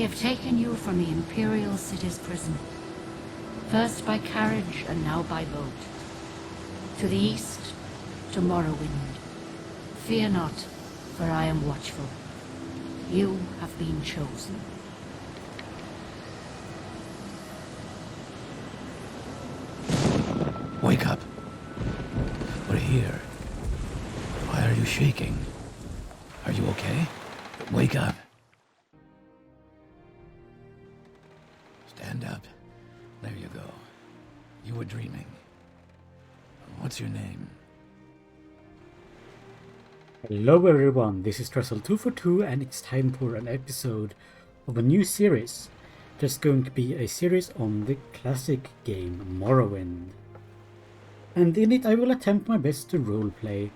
have taken you from the Imperial City's prison, first by carriage and now by boat. To the east, to Morrowind. Fear not, for I am watchful. You have been chosen. Wake up. We're here. Why are you shaking? Are you okay? Wake up. Stand up. There you go. You were dreaming. What's your name? Hello everyone, this is Trestle242 and it's time for an episode of a new series. Just going to be a series on the classic game Morrowind. And in it I will attempt my best to roleplay.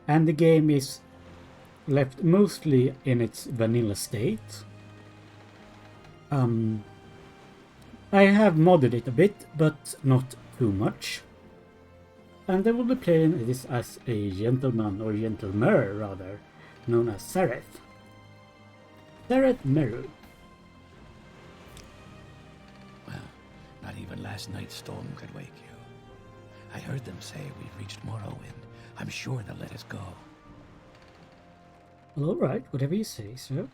And the game is left mostly in its vanilla state. I have modded it a bit, but not too much. And I will be playing this as a gentleman, or gentlemer rather, known as Sareth. Sareth Meru. Well, not even last night's storm could wake you. I heard them say we've reached Morrowind. I'm sure they'll let us go. Well, alright, whatever you say, sir.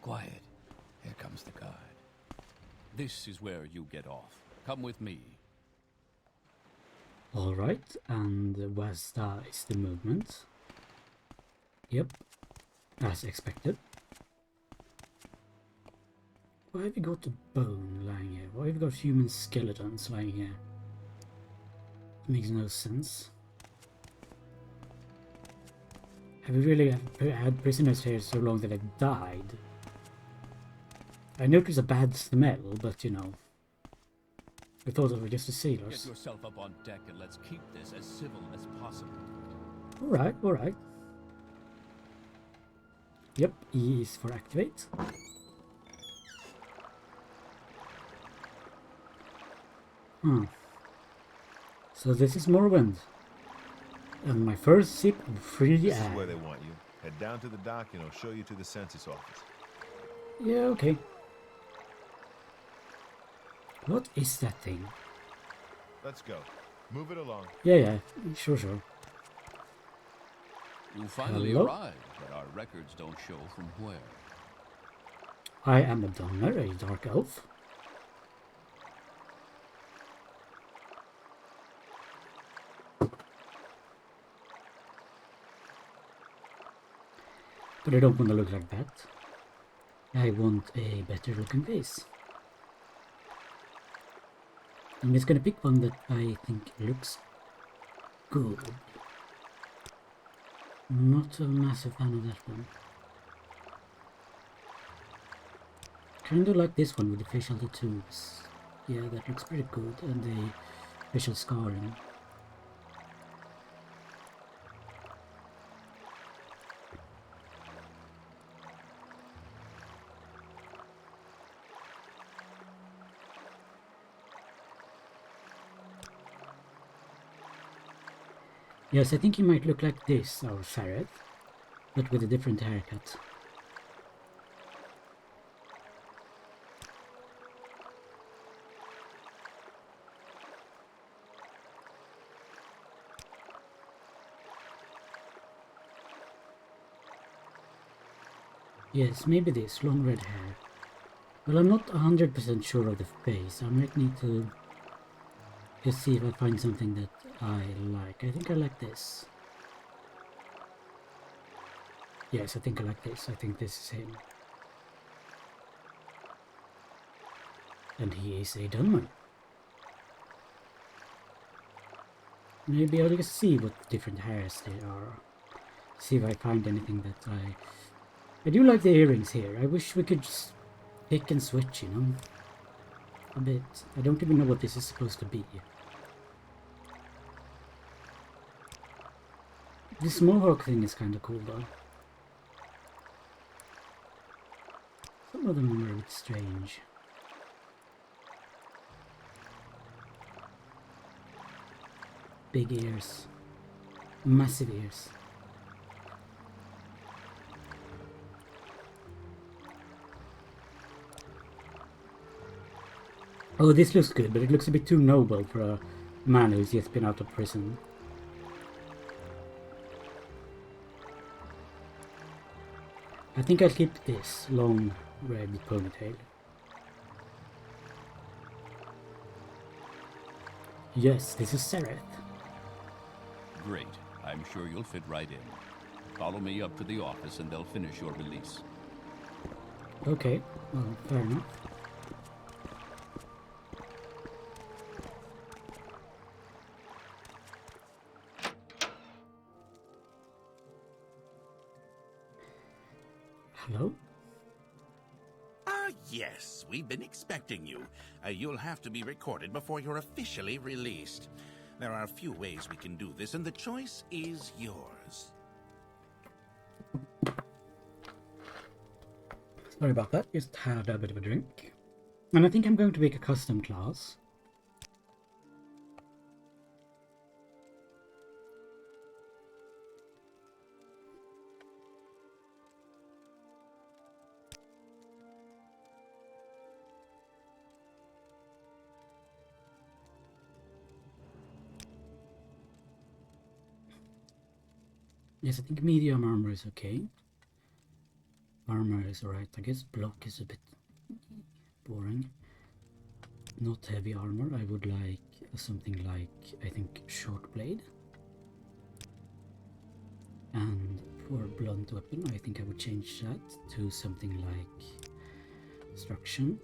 Quiet. Here comes the guard. This is where you get off. Come with me. Alright, and where's is the movement? Yep, as expected. Why have you got a bone lying here? Why have you got human skeletons lying here? It makes no sense. Have we really had prisoners here so long that they've died? I noticed a bad smell, but you know. I thought it was just the sailors. Get yourself up on deck and let's keep this as civil as possible. Alright, alright. Yep, E is for activate. So this is Morrowind. And my first sip of free This air. is where they want you. Head down to the dock and I'll show you to the census office. Yeah, okay. What is that thing? Let's go. Move it along. Yeah, sure. You finally Hello? arrived, but our records don't show from where. I am a Dunmer, a dark elf. But I don't want to look like that. I want a better looking face. I'm just gonna pick one that I think looks good. Not a massive fan of that one. Kinda like this one with the facial tattoos. Yeah, that looks pretty good, and the facial scarring. Yes, I think he might look like this, our Sareth, but with a different haircut. Yes, maybe this, long red hair. Well, I'm not 100% sure of the face. I might need to just see if I find something that I like. I think I like this. Yes, I think I like this. I think this is him. And he is a Dunmer. Maybe I'll just see what different hairs they are. See if I find anything that I do like the earrings here. I wish we could just pick and switch, you know? A bit. I don't even know what this is supposed to be. This mohawk thing is kind of cool though. Some of them are a bit strange. Big ears. Massive ears. Oh, this looks good, but it looks a bit too noble for a man who's just been out of prison. I think I'll keep this long red ponytail. Yes, this is Sareth. Great. I'm sure you'll fit right in. Follow me up to the office and they'll finish your release. Okay, well, fair enough. Hello? Ah, yes, we've been expecting you. You'll have to be recorded before you're officially released. There are a few ways we can do this, and the choice is yours. Sorry about that, just had a bit of a drink. And I think I'm going to make a custom class. Yes, I think medium armor is okay. Armor is alright. I guess block is a bit boring. Not heavy armor. I would like something like, I think, short blade. And for blunt weapon, I think I would change that to something like destruction.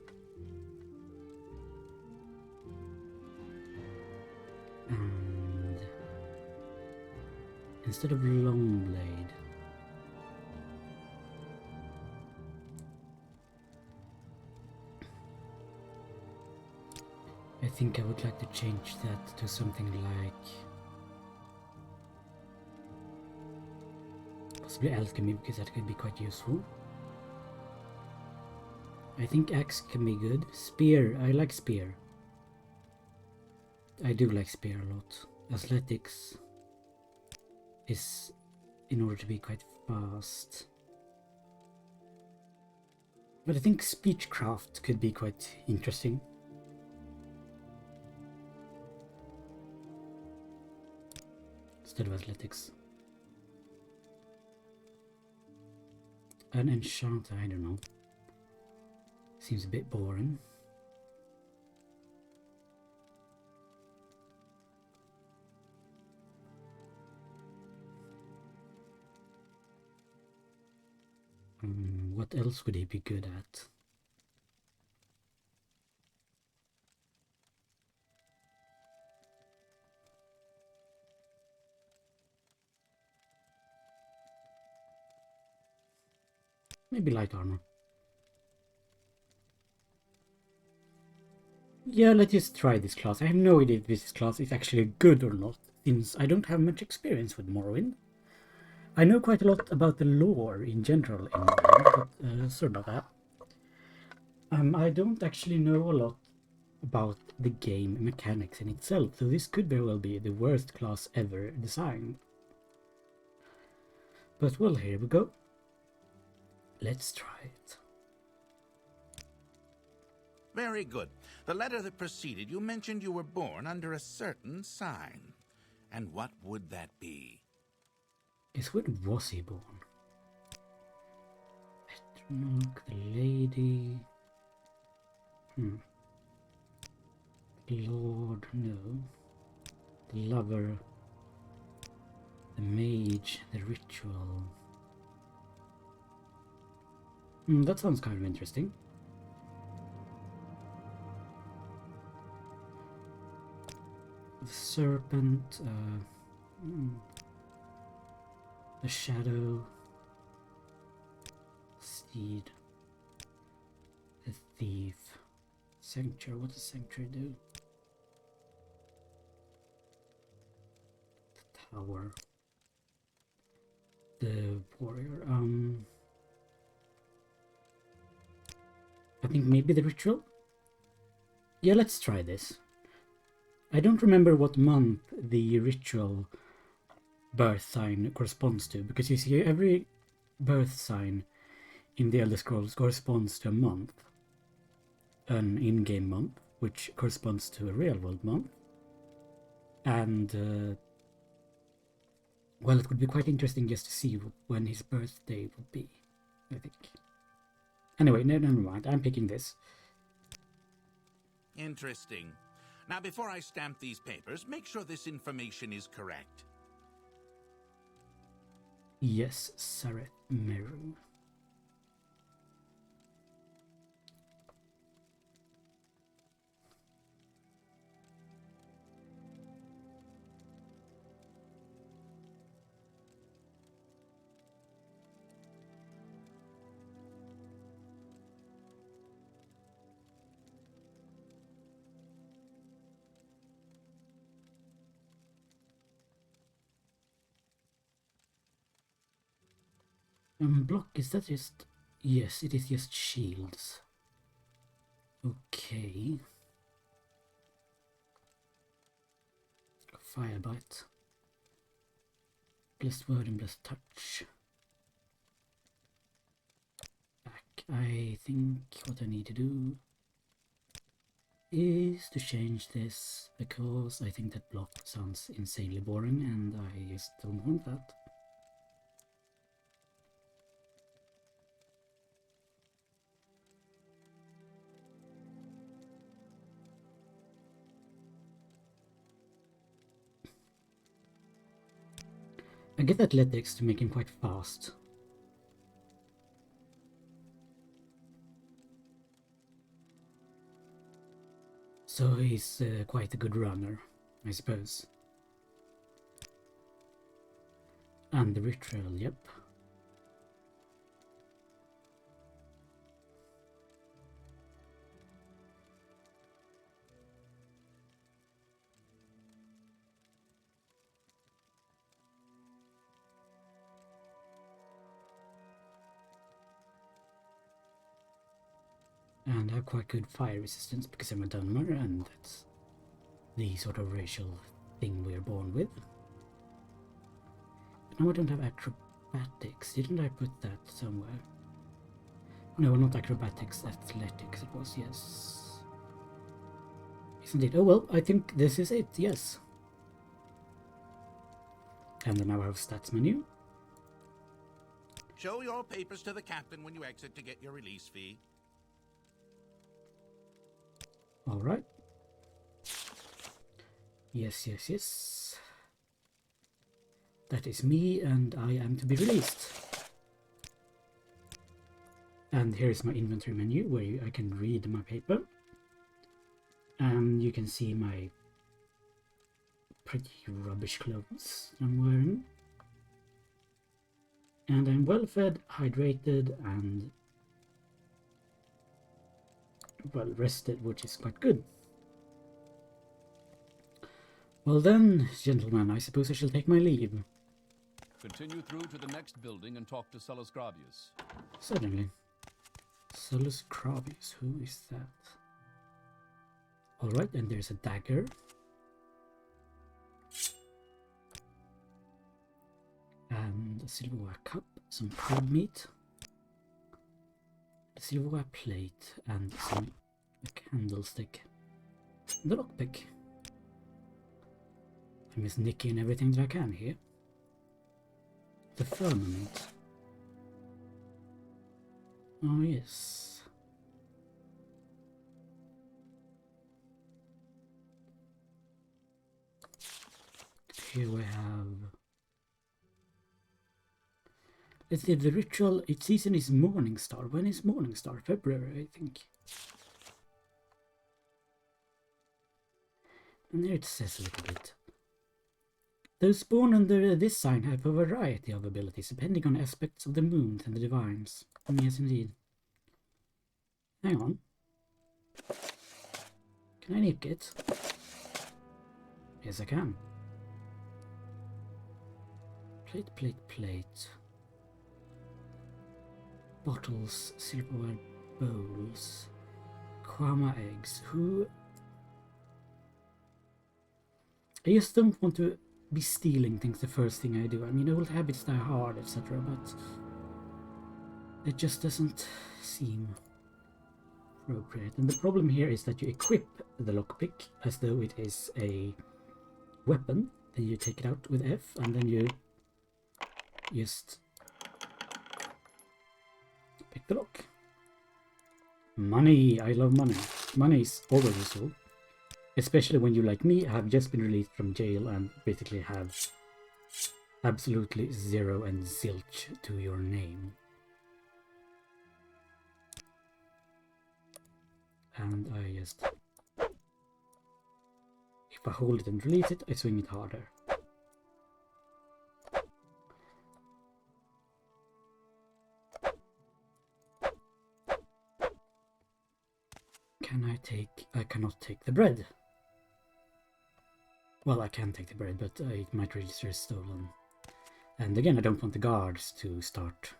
And instead of long blade, I think I would like to change that to something like possibly alchemy, because that could be quite useful. I think axe can be good. Spear, I like spear. I do like spear a lot. Athletics is in order to be quite fast. But I think speechcraft could be quite interesting. Instead of athletics. An enchant, I don't know. Seems a bit boring. What else would he be good at? Maybe light armor. Yeah, let's just try this class. I have no idea if this class is actually good or not, since I don't have much experience with Morrowind. I know quite a lot about the lore in general in Morrowind, but sorry about that. I don't actually know a lot about the game mechanics in itself, so this could very well be the worst class ever designed. But well, here we go. Let's try it. Very good. The letter that preceded you mentioned you were born under a certain sign. And what would that be? Guess when was he born? Petronach, the lady... The Lord, no. The lover. The mage, the ritual. That sounds kind of interesting. The serpent, the shadow, steed, the thief, sanctuary. What does sanctuary do? The tower, the warrior. I think maybe the ritual. Yeah, let's try this. I don't remember what month the ritual birth sign corresponds to, because you see every birth sign in the Elder Scrolls corresponds to a month, an in-game month. which corresponds to a real-world month. And, well, it would be quite interesting just to see when his birthday would be, I think. Anyway, never mind, I'm picking this. Interesting. Now, before I stamp these papers, make sure this information is correct. Yes, Sareth Meru. Block, is that just... Yes, it is just shields. Okay. Firebite. Blessed word and blessed touch. Back. I think what I need to do is to change this, because I think that block sounds insanely boring and I just don't want that. I get athletics to make him quite fast. So he's quite a good runner, I suppose. And the ritual, yep. And I have quite good fire resistance because I'm a Dunmer, and that's the sort of racial thing we're born with. But now I don't have acrobatics. Didn't I put that somewhere? No, not acrobatics, athletics it was, yes. Isn't it? Oh well, I think this is it, yes. And then now I have stats menu. Show your papers to the captain when you exit to get your release fee. All right. Yes, yes, yes. That is me, and I am to be released. And here is my inventory menu where I can read my paper. And you can see my pretty rubbish clothes I'm wearing. And I'm well fed, hydrated, and well rested, which is quite good. Well then, gentlemen, I suppose I shall take my leave. Continue through to the next building and talk to Solus Gravius. Certainly. Solus Gravius, who is that? Alright, and there's a dagger. And a silverware cup, some crab meat. A silverware plate, and a candlestick. And a lockpick. I'm just nicking everything that I can here. The firmament. Oh yes. Here we have... Let's see, the ritual, its season is Morning Star. When is Morning Star? February, I think. And here it says a little bit. Those born under this sign have a variety of abilities, depending on aspects of the moon and the divines. Yes, indeed. Hang on. Can I nick it? Yes, I can. Plate, plate, plate. Bottles, silverware bowls, Kwama eggs. Who? I just don't want to be stealing things the first thing I do. I mean, old habits die hard, etc., but it just doesn't seem appropriate. And the problem here is that you equip the lockpick as though it is a weapon. Then you take it out with F, and then you just pick the lock. Money! I love money. Money is always useful. Especially when you, like me, have just been released from jail and basically have absolutely zero and zilch to your name. And I just... if I hold it and release it, I swing it harder. Can I take... I cannot take the bread. Well, I can take the bread, but it might register as stolen. And again, I don't want the guards to start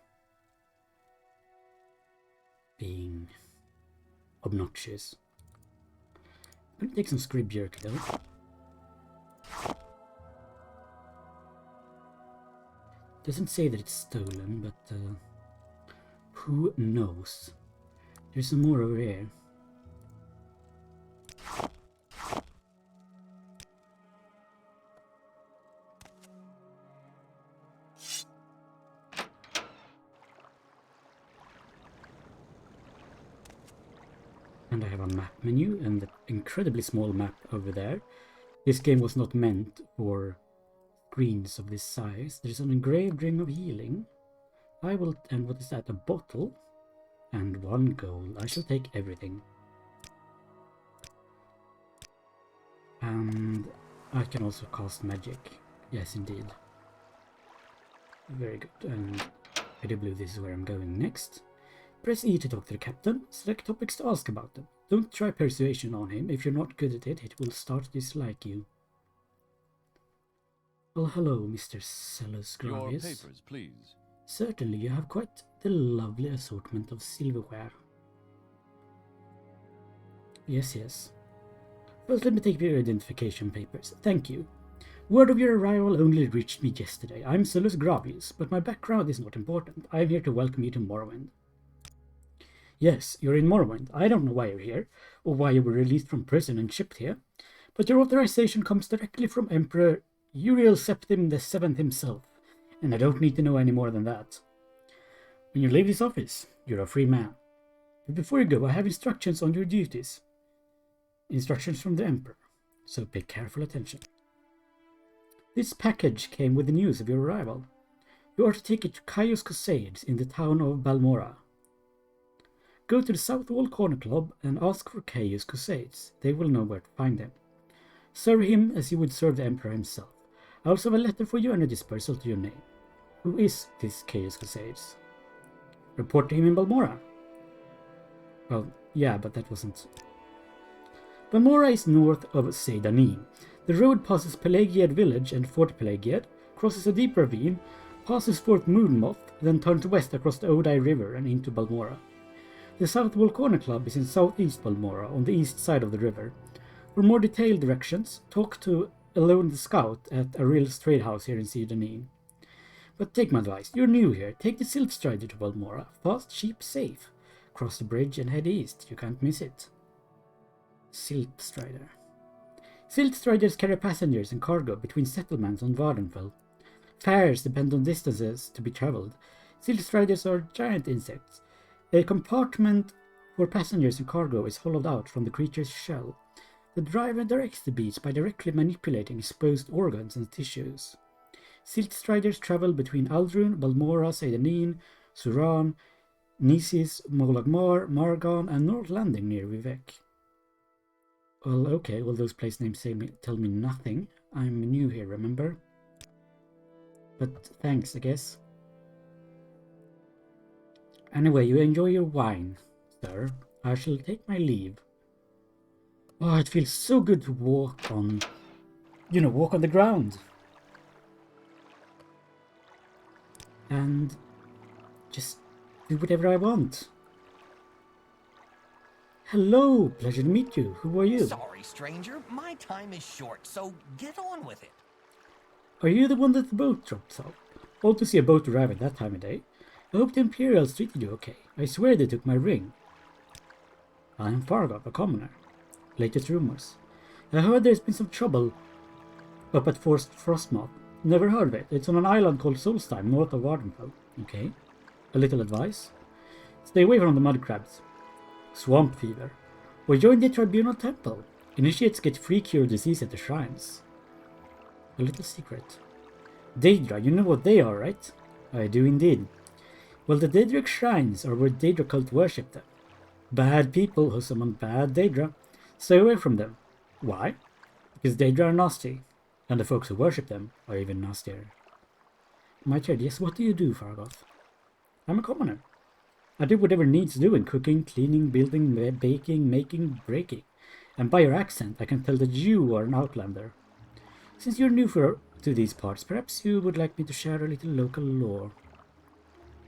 being obnoxious. I'm gonna take some scrib jerky though. Doesn't say that it's stolen, but who knows? There's some more over here. And I have a map menu and an incredibly small map over there. This game was not meant for screens of this size. There's an engraved ring of healing. I will... and what is that? A bottle? And 1 gold. I shall take everything. And I can also cast magic. Yes, indeed. Very good. And I do believe this is where I'm going next. Press E to talk to the captain. Select topics to ask about them. Don't try persuasion on him. If you're not good at it, it will start to dislike you. Well, hello, Mr. Sellus Gravius. Your papers, please. Certainly, you have quite the lovely assortment of silverware. Yes, yes. First, let me take your identification papers. Thank you. Word of your arrival only reached me yesterday. I'm Sellus Gravius, but my background is not important. I'm here to welcome you to Morrowind. Yes, you're in Morrowind. I don't know why you're here, or why you were released from prison and shipped here, but your authorization comes directly from Emperor Uriel Septim VII himself, and I don't need to know any more than that. When you leave this office, you're a free man. But before you go, I have instructions on your duties. Instructions from the Emperor, so pay careful attention. This package came with the news of your arrival. You are to take it to Caius Cosades in the town of Balmora. Go to the South Wall Corner Club and ask for Caius Cosades. They will know where to find him. Serve him as you would serve the Emperor himself. I also have a letter for you and a dispersal to your name. Who is this Caius Cosades? Report to him in Balmora. Well, yeah, but that wasn't... Balmora is north of Seyda Neen. The road passes Pelagiad village and Fort Pelagiad, crosses a deep ravine, passes Fort Moonmoth, then turns west across the Odai River and into Balmora. The South Wall Corner Club is in southeast Balmora, on the east side of the river. For more detailed directions, talk to Alone the Scout at Aril's trade house here in Seyda Neen. But take my advice, you're new here. Take the Silk Strider to Balmora. Fast, cheap, safe. Cross the bridge and head east. You can't miss it. Silk Strider. Silk Striders carry passengers and cargo between settlements on Vardenfell. Fares depend on distances to be travelled. Silk Striders are giant insects. A compartment for passengers and cargo is hollowed out from the creature's shell. The driver directs the beast by directly manipulating exposed organs and tissues. Silk Striders travel between Aldrun, Balmora, Seyda Neen, Suran, Nisis, Molagmar, Margan, and North Landing near Vivek. Well, okay, well those place names tell me nothing. I'm new here, remember? But thanks, I guess. Anyway, you enjoy your wine, sir. I shall take my leave. Oh, it feels so good to walk on... walk on the ground. And just do whatever I want. Hello, pleasure to meet you. Who are you? Sorry, stranger. My time is short, so get on with it. Are you the one that the boat drops off? Odd to see a boat arrive at that time of day. I hope the Imperials treated you okay. I swear they took my ring. I am Fargoth, a commoner. Latest rumors. I heard there's been some trouble up at Frostmoth. Never heard of it. It's on an island called Solstheim, north of Ardenfell. Okay. A little advice. Stay away from the mud crabs. Swamp fever. Or join the Tribunal Temple. Initiates get free cure disease at the shrines. A little secret. Daedra, you know what they are, right? I do indeed. Well, the Daedric shrines are where Daedra cult worship them. Bad people who summon bad Daedra. Stay away from them. Why? Because Daedra are nasty, and the folks who worship them are even nastier. My turn. Yes, what do you do, Fargoth? I'm a commoner. I do whatever needs doing: cooking, cleaning, building, baking, making, breaking. And by your accent, I can tell that you are an outlander. Since you're new to these parts, perhaps you would like me to share a little local lore.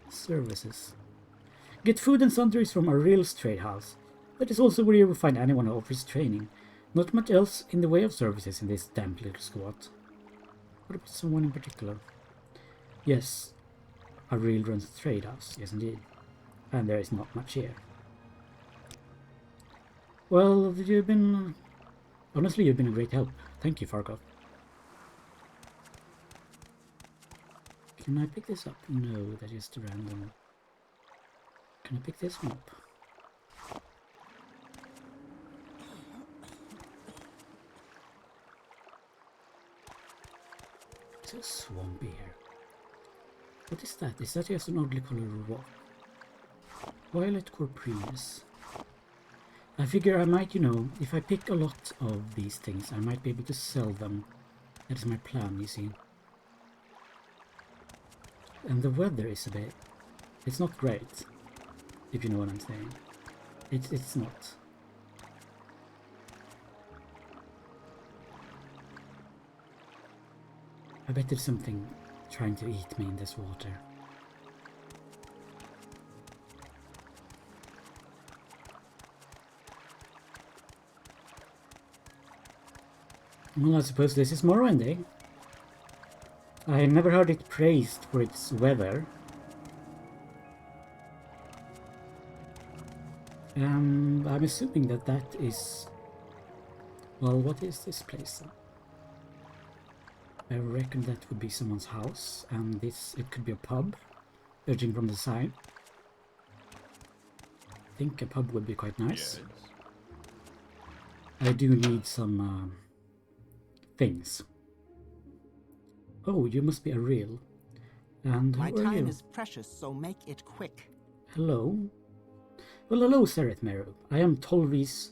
Services. Get food and sundries from a real trade house. That is also where you will find anyone who offers training. Not much else in the way of services in this damp little squat. What about someone in particular? Yes, a real runs a trade house, yes indeed. And there is not much here. Well, honestly, you've been a great help. Thank you, Fargoth. Can I pick this up? No, that is random. Can I pick this one up? It's so swampy here. What is that? Is that just an oddly colored rock? Violet Corprinus. I figure I might, if I pick a lot of these things, I might be able to sell them. That is my plan, you see. And the weather is it's not great, if you know what I'm saying. It's not. I bet there's something trying to eat me in this water. Well, I suppose this is Morrowind, eh? I never heard it praised for its weather. I'm assuming that is... Well, what is this place? I reckon that would be someone's house, and it could be a pub, judging from the sign. I think a pub would be quite nice. Yes. I do need some things. Oh, you must be a real. And My who are time you? is precious, so make it quick. Hello. Well, hello, Sareth Meru. I am Tolvis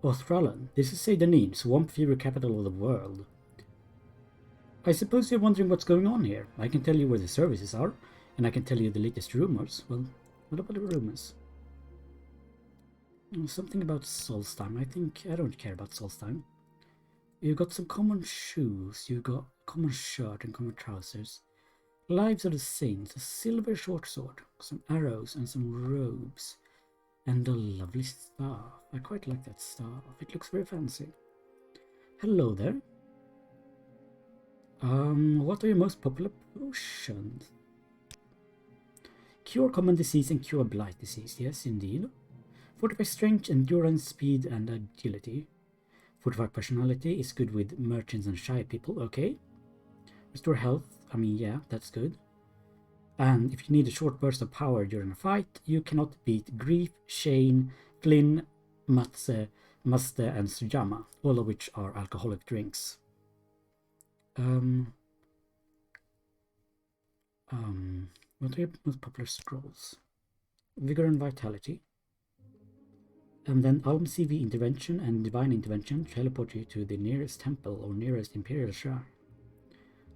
Othralan. This is Seyda Neen, swamp fever capital of the world. I suppose you're wondering what's going on here. I can tell you where the services are, and I can tell you the latest rumors. Well, what about the rumors? Something about Solstheim. I don't care about Solstheim. You got some common shoes, you got common shirt and common trousers. Lives of the Saints, a silver short sword, some arrows and some robes. And a lovely staff. I quite like that staff. It looks very fancy. Hello there. What are your most popular potions? Cure common disease and cure blight disease. Yes, indeed. Fortify strength, endurance, speed, and agility. Fortify personality is good with merchants and shy people. Okay. Restore health. I mean, yeah, that's good. And if you need a short burst of power during a fight, you cannot beat Grief, Shane, Flynn, Matze, Muste, and Sujama, all of which are alcoholic drinks. What are your most popular scrolls? Vigor and Vitality. And then Alm CV Intervention and Divine Intervention teleport you to the nearest temple or nearest Imperial Shrine.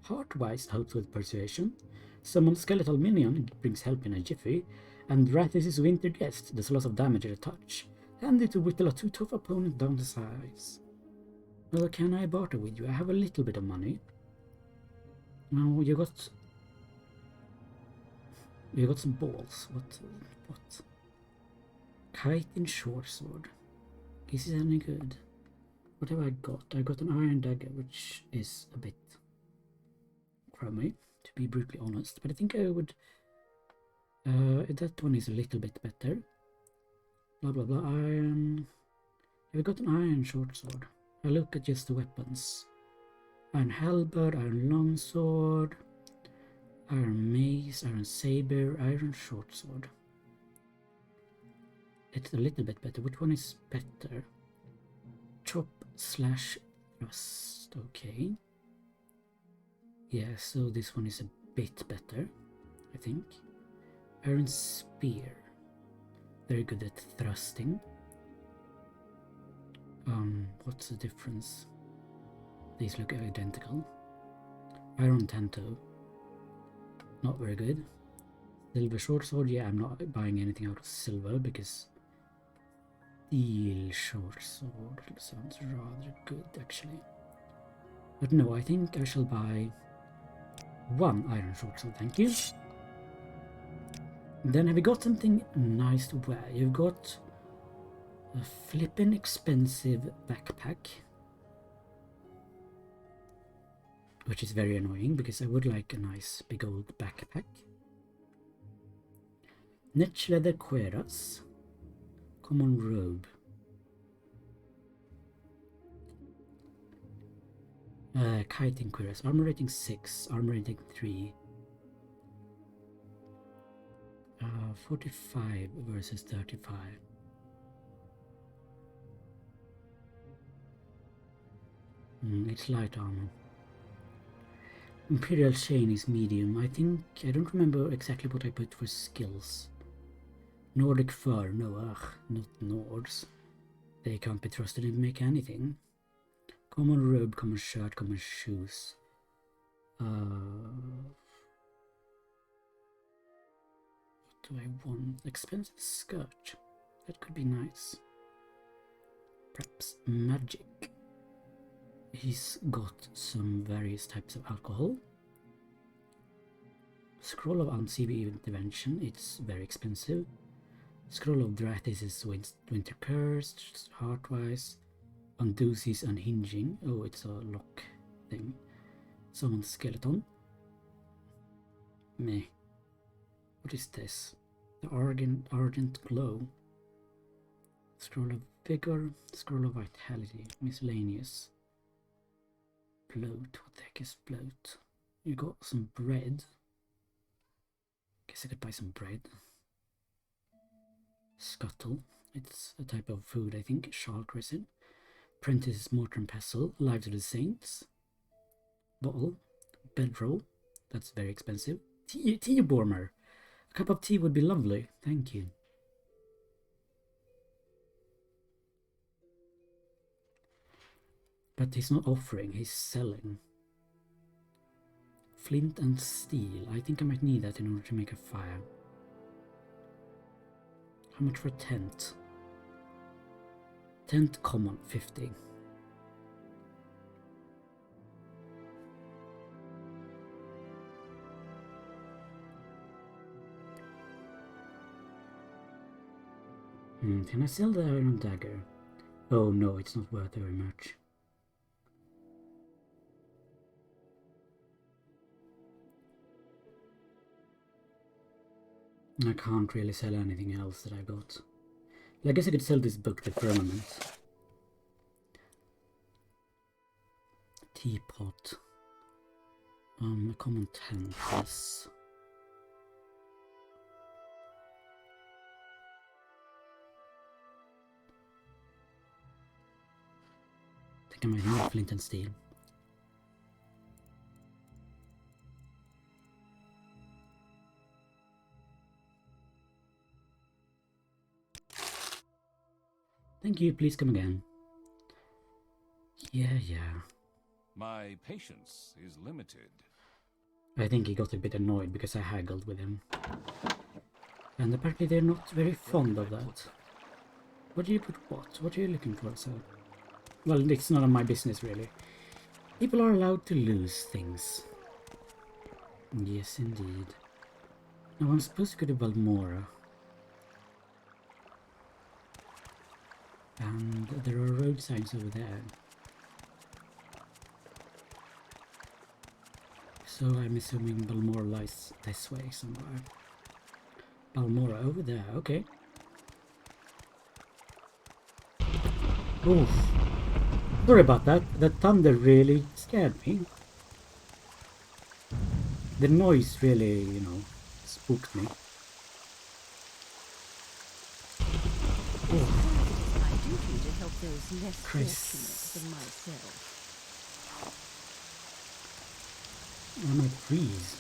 Heartwise helps with persuasion. Summon Skeletal Minion, it brings help in a jiffy. And Rathis' Winter Guest does lots of damage at a touch. Handy to whittle a too tough opponent down to size. Well, can I barter with you? I have a little bit of money. Now you got some balls. What? Kite and short sword. Is it any good? What have I got? I got an iron dagger, which is a bit crummy, to be brutally honest. But I think I would... that one is a little bit better. Blah blah blah. Iron. Have we got an iron short sword? I look at just the weapons. Iron halberd, iron longsword, iron mace, iron saber, iron short sword. It's a little bit better. Which one is better? Chop slash thrust. Okay. Yeah, so this one is a bit better, I think. Iron spear. Very good at thrusting. What's the difference? These look identical. Iron Tanto. Not very good. Silver short sword. Yeah, I'm not buying anything out of silver because steel short sword sounds rather good actually. But no, I think I shall buy one iron short sword, thank you. Then have you got something nice to wear? You've got a flippin' expensive backpack, which is very annoying because I would like a nice big old backpack. Net leather cueras. Common robe. Kiting cuirass. Armor rating 6. Armor rating 3. 45 versus 35. It's light armor. Imperial chain is medium. I don't remember exactly what I put for skills. Nordic fur. No, not Nords. They can't be trusted to make anything. Common robe, common shirt, common shoes. What do I want? Expensive skirt. That could be nice. Perhaps magic. He's got some various types of alcohol. Scroll of Unseen Intervention. It's very expensive. Scroll of Drathis is Winter Cursed. Heartwise. Undoes unhinging. Oh, it's a lock thing. Someone's skeleton. Meh. What is this? The Ardent Glow. Scroll of Vigor. Scroll of Vitality. Miscellaneous. Bloat. What the heck is bloat? You got some bread. Guess I could buy some bread. Scuttle. It's a type of food, I think. Shark resin. Prentice's Mortar and Pestle. Lives of the Saints. Bottle. Bedroll. That's very expensive. Tea warmer. A cup of tea would be lovely. Thank you. But he's not offering, he's selling. Flint and steel. I think I might need that in order to make a fire. How much for a tent? Tent common, 50. Can I sell the iron dagger? Oh no, it's not worth very much. I can't really sell anything else that I got. Well, I guess I could sell this book, The Firmament. Teapot. A common tent, yes. I think I might need flint and steel. Thank you, please come again. Yeah. My patience is limited. I think he got a bit annoyed because I haggled with him. And apparently they're not very fond of that. What do you put what? What are you looking for, sir? Well, it's none of my business, really. People are allowed to lose things. Yes, indeed. Now, I'm supposed to go to Balmora. And there are road signs over there. So I'm assuming Balmora lies this way somewhere. Balmora over there, okay. Oof. Sorry about that. That thunder really scared me. The noise really, you know, spooked me. Oof. My duty to help those less Christ. fortunate than myself. I might freeze.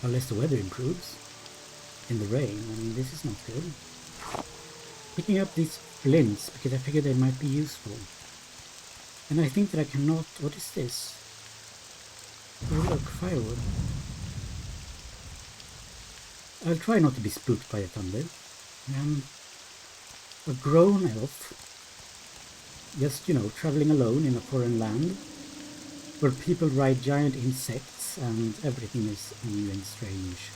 Unless the weather improves. In the rain, I mean, this is not good. Picking up these flints because I figured they might be useful. And I think that I cannot... What is this? Oh look, firewood. I'll try not to be spooked by the thunder. A grown elf. Just, you know, traveling alone in a foreign land. Where people ride giant insects and everything is new and strange.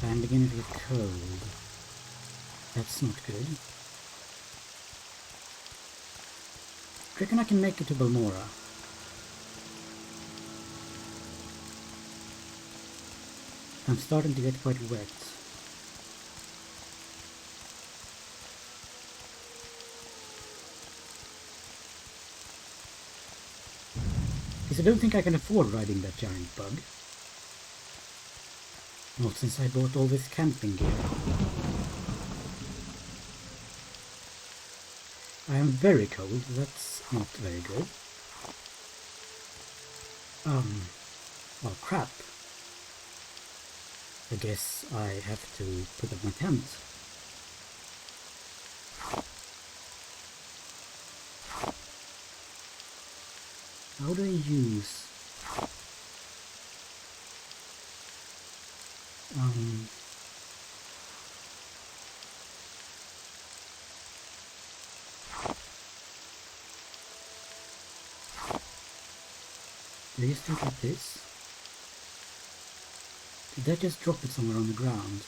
I'm beginning to get cold. That's not good. I reckon I can make it to Balmora. I'm starting to get quite wet. Because I don't think I can afford riding that giant bug. Not since I bought all this camping gear. I am very cold, that's not very good. Oh crap. I guess I have to put up my tent. How do I use... Do I just do it like this? Did that just drop it somewhere on the ground?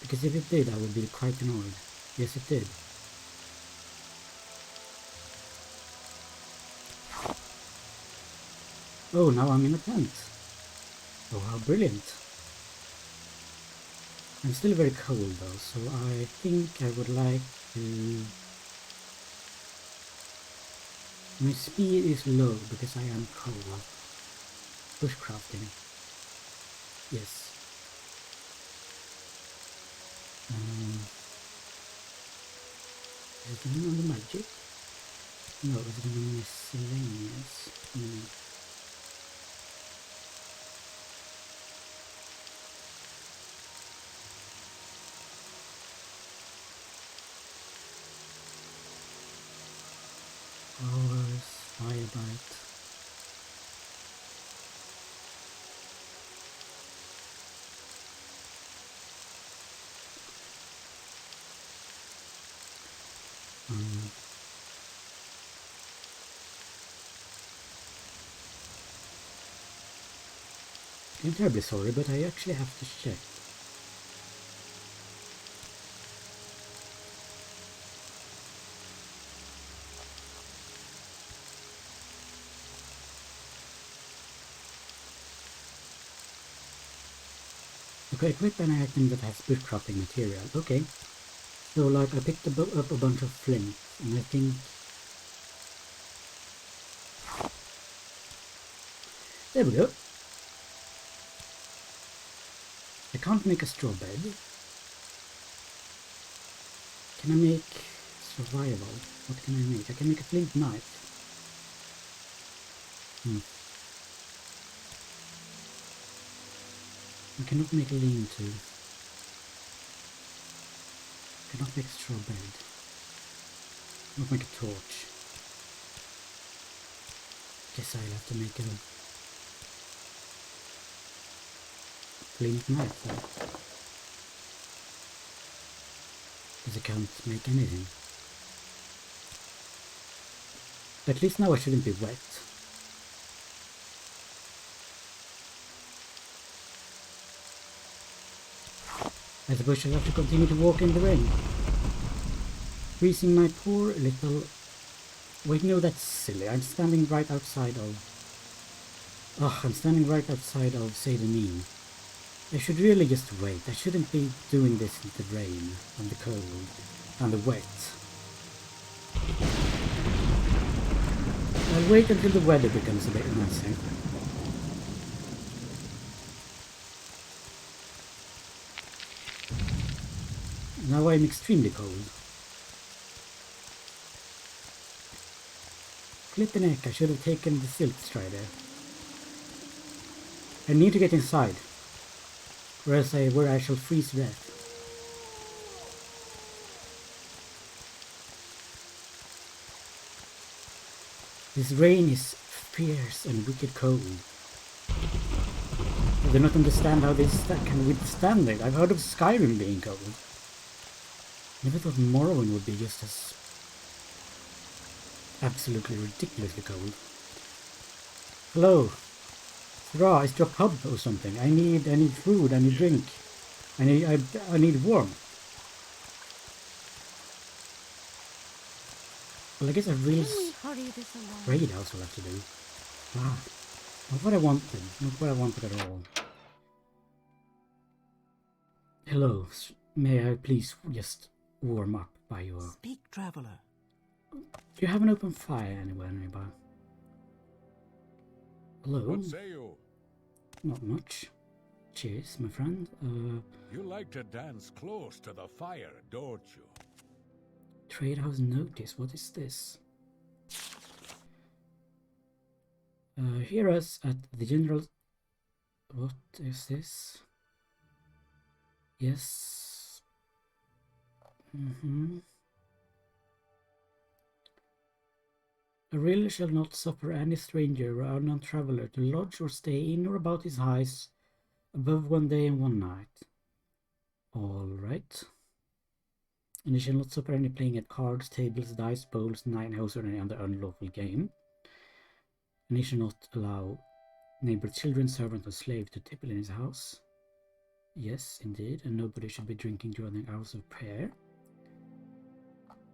Because if it did, I would be quite annoyed. Yes, it did. Oh, now I'm in a tent. Oh, how brilliant. I'm still very cold though, so I think I would like to... My speed is low because I am cold. Bushcrafting. Yes. Is it on the magic? No, is it on miscellaneous? No. Hours, firebite. I'm terribly sorry, but I actually have to check. Okay, equip an item that has bushcrafting material. Okay. So, like, I picked up a bunch of flint, and I think... There we go. I can't make a straw bed. Can I make survival? What can I make? I can make a flint knife. I cannot make a lean-to. Cannot make a straw bed. Cannot make a torch. Guess I'll have to make a flint knife then. Because I can't make anything. At least now I shouldn't be wet. I suppose I'll have to continue to walk in the rain. Freezing my poor little... Wait, no, that's silly. I'm standing right outside of... I'm standing right outside of Seyda Neen. I should really just wait. I shouldn't be doing this in the rain and the cold and the wet. I'll wait until the weather becomes a bit nicer. Now I'm extremely cold. Flippin' heck, I should have taken the silk strider. I need to get inside, or else I shall freeze to death. This rain is fierce and wicked cold. I do not understand how this can withstand it. I've heard of Skyrim being cold. Never thought Morrowind would be just as absolutely ridiculously cold. Hello. Hurrah, is there a pub or something? I need food, I need drink. I need warmth. Well, I guess a real raid house will have to do. Ah, not what I wanted. Not what I wanted at all. Hello, may I please just warm up by your... Speak, traveler. Do you have an open fire anywhere nearby? Hello? What say you? Not much. Cheers, my friend. You like to dance close to the fire, don't you? Trade house notice, what is this? Hear us at the general... What is this? Yes. A ruler shall not suffer any stranger or unknown traveler to lodge or stay in or about his house above 1 day and 1 night. Alright. And he shall not suffer any playing at cards, tables, dice, bowls, nine house, or any other unlawful game. And he shall not allow neighbor, children, servant, or slave to tipple in his house. Yes, indeed. And nobody should be drinking during the hours of prayer.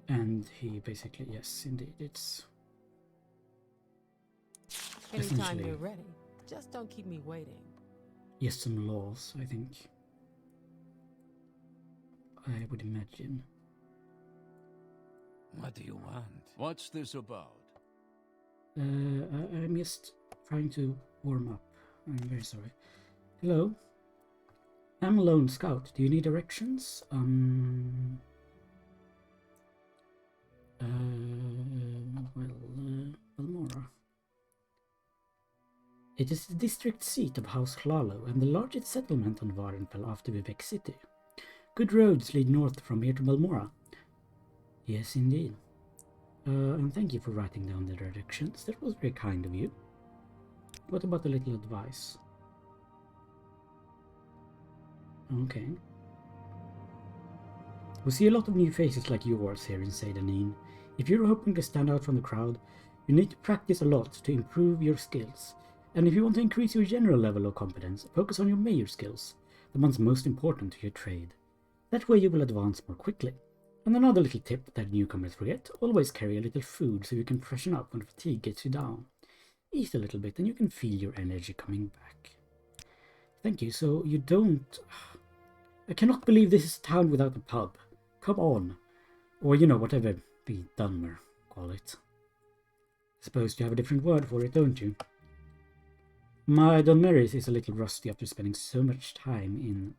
And he basically, yes, indeed, it's... Anytime you're ready. Just don't keep me waiting. Yes, some laws, I think. I would imagine. What do you want? What's this about? I'm just trying to warm up. I'm very sorry. Hello? I'm a lone scout. Do you need directions? Valmora. It is the district seat of House Hlalo and the largest settlement on Varenfell after Vivek City. Good roads lead north from here to Balmora. Yes, indeed. And thank you for writing down the directions. That was very kind of you. What about a little advice? Okay. We see a lot of new faces like yours here in Seyda, Neen. If you're hoping to stand out from the crowd, you need to practice a lot to improve your skills. And if you want to increase your general level of competence, focus on your major skills, the ones most important to your trade. That way you will advance more quickly. And another little tip that newcomers forget, always carry a little food so you can freshen up when fatigue gets you down. Eat a little bit and you can feel your energy coming back. Thank you, so you don't... I cannot believe this is a town without a pub. Come on. Or, you know, whatever the Dunmer call it. I suppose you have a different word for it, don't you? My Dunmer is a little rusty after spending so much time in...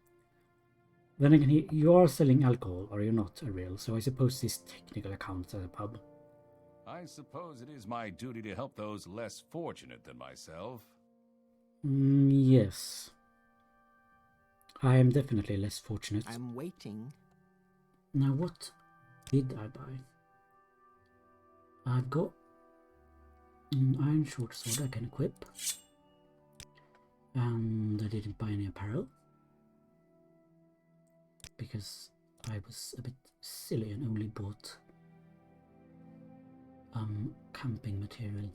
Then again, you are selling alcohol, are you not, Ariel? So I suppose this technical counts as a pub. I suppose it is my duty to help those less fortunate than myself. Yes. I am definitely less fortunate. I'm waiting. Now what did I buy? I've got an iron short sword I can equip. And I didn't buy any apparel. Because I was a bit silly and only bought camping material.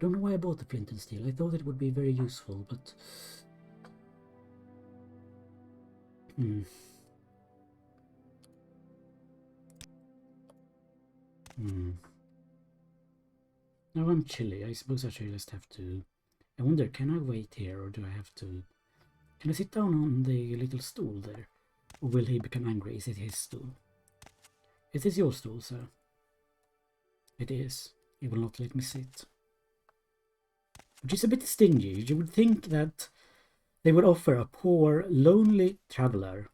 Don't know why I bought the flint and steel. I thought it would be very useful, but Now I'm chilly. I suppose I should just have to... I wonder, can I wait here or do I have to Can I sit down on the little stool there? Or will he become angry? Is it his stool? It is your stool, sir. It is. He will not let me sit. Which is a bit stingy. You would think that they would offer a poor, lonely traveler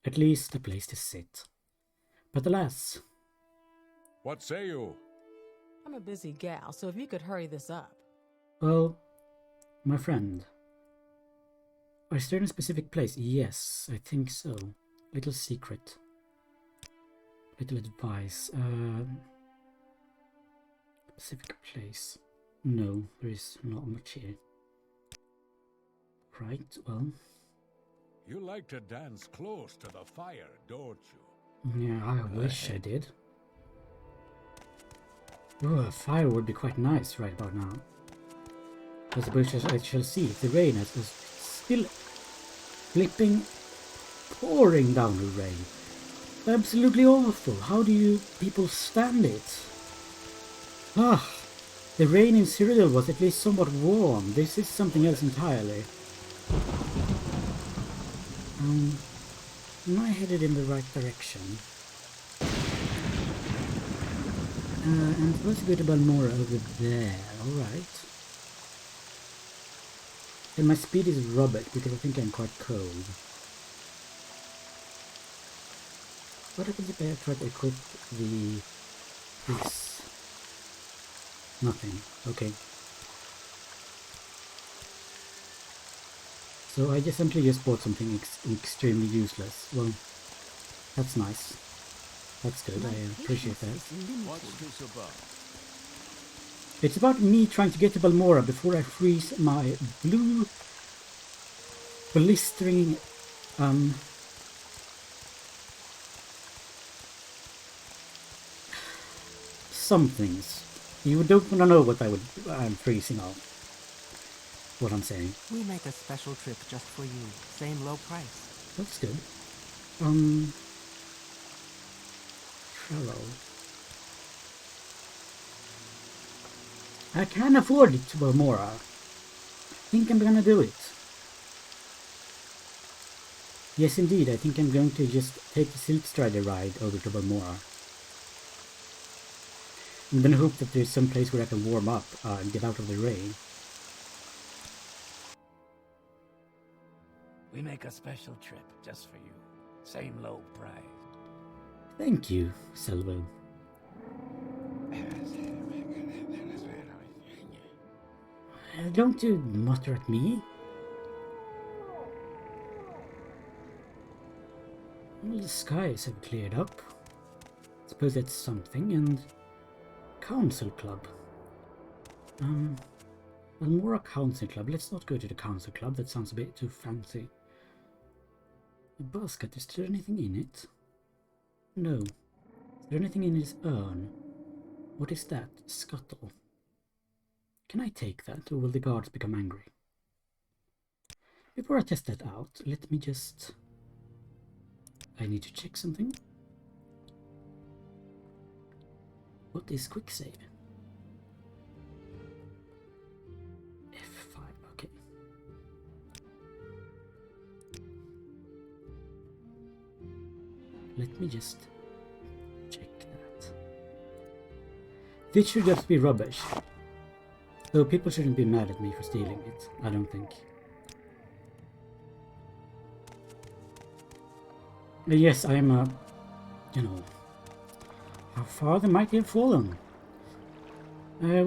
at least a place to sit. But alas. What say you? I'm a busy gal, so if you could hurry this up. Well, my friend. Is there a specific place? Yes, I think so. Little secret. Little advice. Specific place. No, there is not much here. Right, well. You like to dance close to the fire, don't you? Yeah, I wish I did. Oh, a fire would be quite nice right about now. I suppose I shall see if the rain is still flipping, pouring down the rain. Absolutely awful. How do you people stand it? Ah, the rain in Cyrodiil was at least somewhat warm. This is something else entirely. Am I headed in the right direction? And supposed to go to Balmora over there, alright. And my speed is rubbish because I think I'm quite cold. What happens if I try to equip this? Nothing, okay. So I just simply just bought something extremely useless. Well, that's nice. That's good, I appreciate that. What's this about? It's about me trying to get to Balmora before I freeze my blue blistering somethings. You don't want to know what I'm freezing of. What I'm saying. We make a special trip just for you. Same low price. That's good. Travel. I can afford it to Balmora. I think I'm gonna do it. Yes, indeed. I think I'm going to just take the Silk Strider ride over to Balmora. I'm gonna hope that there's some place where I can warm up and get out of the rain. We make a special trip just for you. Same low price. Thank you, Selvo. Don't you mutter at me. Well, the skies have cleared up. Suppose that's something, and Council Club. Balmora Council Club. Let's not go to the Council Club, that sounds a bit too fancy. A basket, is there anything in it? No. Is there anything in his urn? What is that? Scuttle. Can I take that, or will the guards become angry? Before I test that out, let me just... I need to check something. What is quick save? F5, okay. Let me just check that. This should just be rubbish. So people shouldn't be mad at me for stealing it, I don't think. Yes, I am a... you know... How far the mighty have fallen. I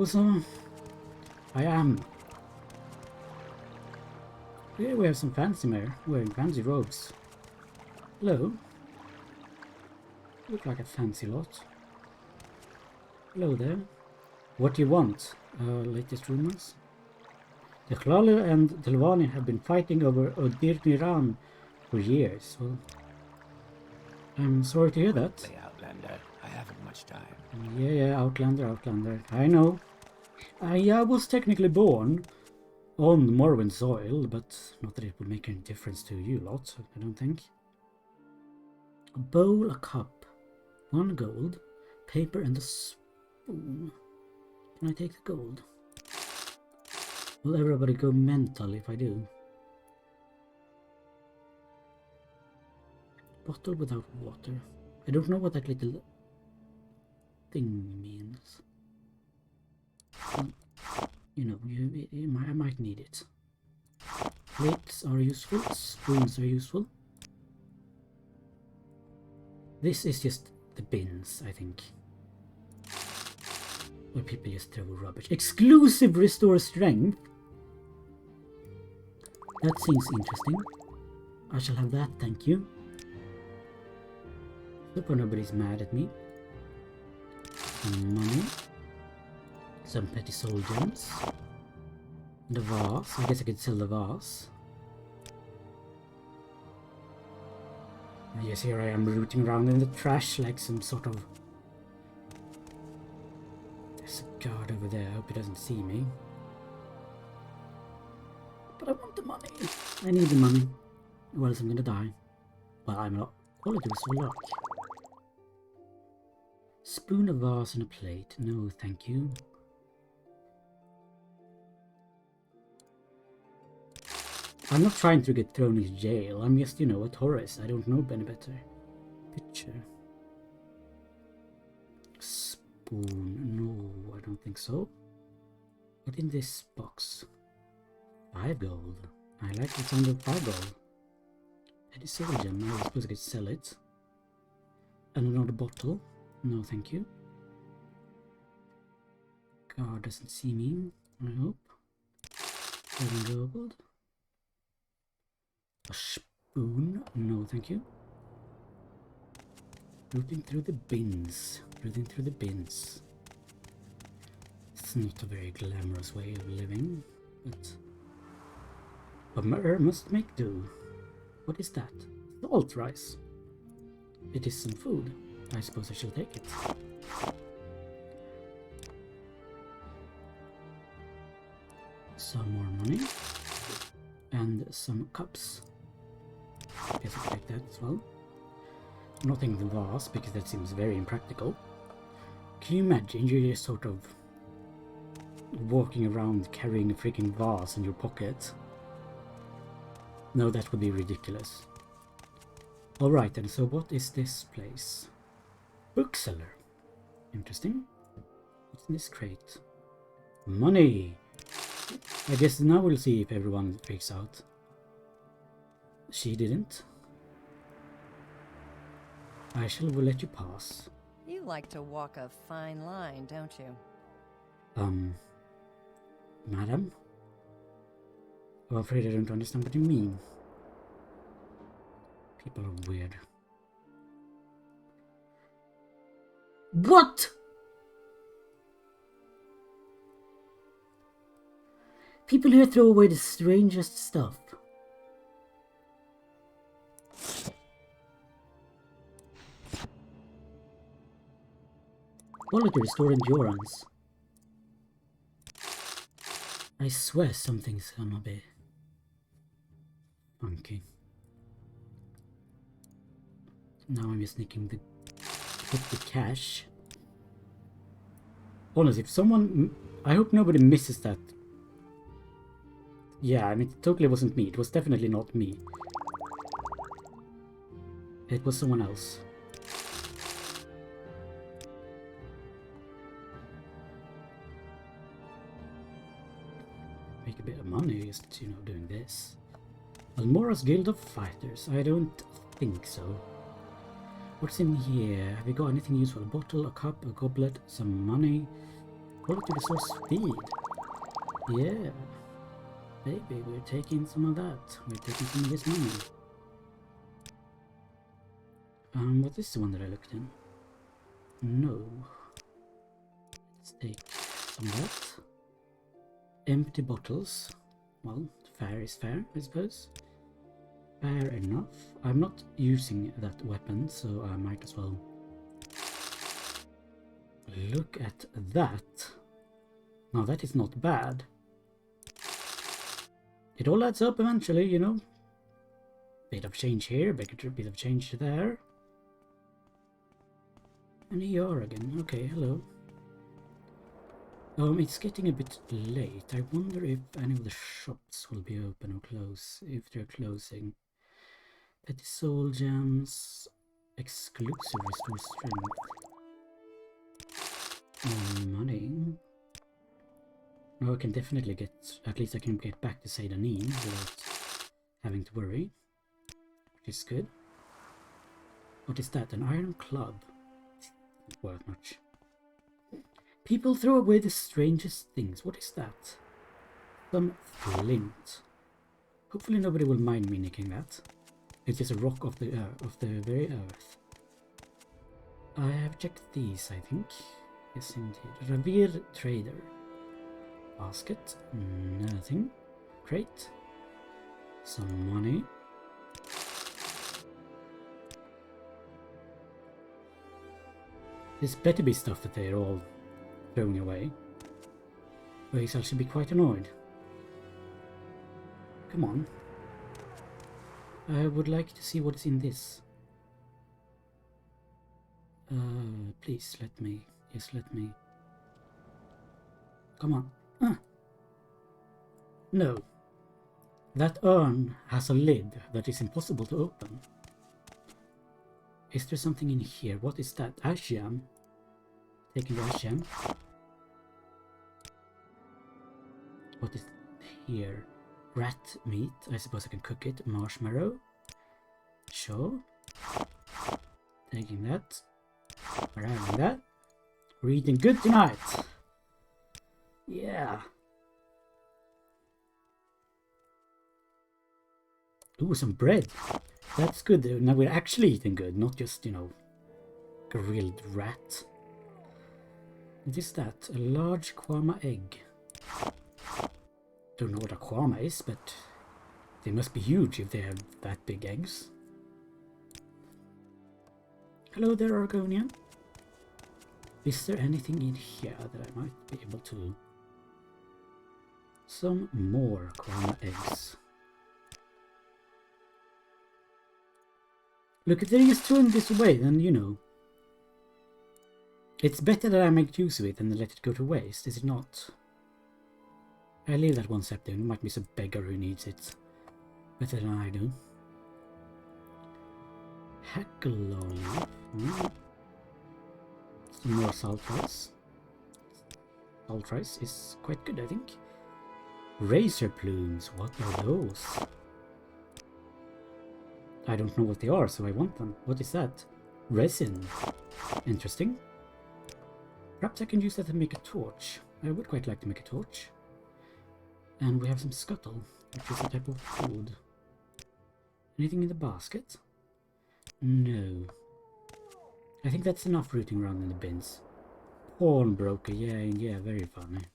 am. Here we have some fancy mare wearing fancy robes. Hello. Look like a fancy lot. Hello there. What do you want? Latest rumors? The Hlalu and Delvani have been fighting over Odirniran for years. Well, I'm sorry to hear that. Play Outlander. I haven't much time. Yeah, Outlander. I know. I was technically born on Morrowind soil, but not that it would make any difference to you lot, I don't think. A bowl, a cup, 1 gold, paper and a spoon. Can I take the gold? Will everybody go mental if I do? Bottle without water. I don't know what that little thing means. Well, you know, I might need it. Plates are useful. Spoons are useful. This is just the bins, I think. Where people just throw rubbish. Exclusive restore strength. That seems interesting. I shall have that, thank you. Hope nobody's mad at me. Some money. Some petty soul gems. The vase. I guess I could sell the vase. Yes, here I am rooting around in the trash like some sort of... There's a guard over there. I hope he doesn't see me. But I want the money. I need the money. Or else I'm gonna die. Well, I'm not. Quality was so luck. Spoon, a vase, and a plate. No, thank you. I'm not trying to get thrown in jail. I'm just, you know, a tourist. I don't know any better. Picture. Spoon. No, I don't think so. What in this box? 5 gold. I like the sound of 5 gold. Petty soul gem. I suppose I could sell it. And another bottle. No, thank you. Guard doesn't see me, I hope. 7 gold. A spoon. No, thank you. Rooting through the bins. Rooting through the bins. It's not a very glamorous way of living, but... Dunmer must make do. What is that? Salt rice. It is some food. I suppose I shall take it. Some more money. And some cups. Guess I'll take that as well. Nothing the vase, because that seems very impractical. Can you imagine you're just sort of walking around carrying a freaking vase in your pocket? No, that would be ridiculous. Alright then, so what is this place? Bookseller. Interesting. What's in this crate? Money! I guess now we'll see if everyone freaks out. She didn't. I shall let you pass. You like to walk a fine line, don't you? Madam? I'm afraid I don't understand what you mean. People are weird. What? People here throw away the strangest stuff. Quality restore endurance. I swear something's gonna be funky. Now I'm just nicking the cash. Honestly, if someone... I hope nobody misses that. Yeah, I mean, it totally wasn't me. It was definitely not me. It was someone else. Make a bit of money just, you know, doing this. Almora's Guild of Fighters. I don't think so. What's in here? Have we got anything useful? A bottle, a cup, a goblet, some money. Quality resource feed. Yeah. Baby, we're taking some of that. We're taking some of this money. What is the one that I looked in? No. Let's take some of that. Empty bottles. Well, fair is fair, I suppose. Fair enough. I'm not using that weapon, so I might as well look at that. Now that is not bad. It all adds up eventually, you know. Bit of change here, bit of change there. And here you are again. Okay, hello. It's getting a bit late. I wonder if any of the shops will be open or close, if they're closing. Petty soul gems. Exclusive restore strength. More money. No, I can definitely get, at least I can get back to Seyda Neen without having to worry. Which is good. What is that? An iron club? Not worth much. People throw away the strangest things. What is that? Some flint. Hopefully nobody will mind me nicking that. It's just a rock of the very earth. I have checked these, I think. Yes, indeed. Revered trader. Basket. Nothing. Crate. Some money. This better be stuff that they're all throwing away. Or else I should be quite annoyed. Come on. I would like to see what is in this. Please let me. Yes, let me. Come on. No. That urn has a lid that is impossible to open. Is there something in here? What is that? Ash jam? Taking the ash jam. What is here? Rat meat. I suppose I can cook it. Marshmallow. Sure. Taking that. We're having that. We're eating good tonight. Yeah. Ooh, some bread. That's good. Now we're actually eating good, not just, you know, grilled rat. What is that? A large kwama egg. Don't know what a kwama is, but they must be huge if they have that big eggs. Hello there, Argonian. Is there anything in here that I might be able to... Some more kwama eggs. Look, if they're just throwing this away, then, you know... It's better that I make use of it than let it go to waste, is it not? I leave that one step down. There might be some beggar who needs it better than I do. Hackalolly. Some more salt rice. Salt rice is quite good, I think. Razor plumes. What are those? I don't know what they are, so I want them. What is that? Resin. Interesting. Perhaps I can use that to make a torch. I would quite like to make a torch. And we have some scuttle, which is a type of food. Anything in the basket? No. I think that's enough rooting around in the bins. Pawnbroker, yeah, very funny.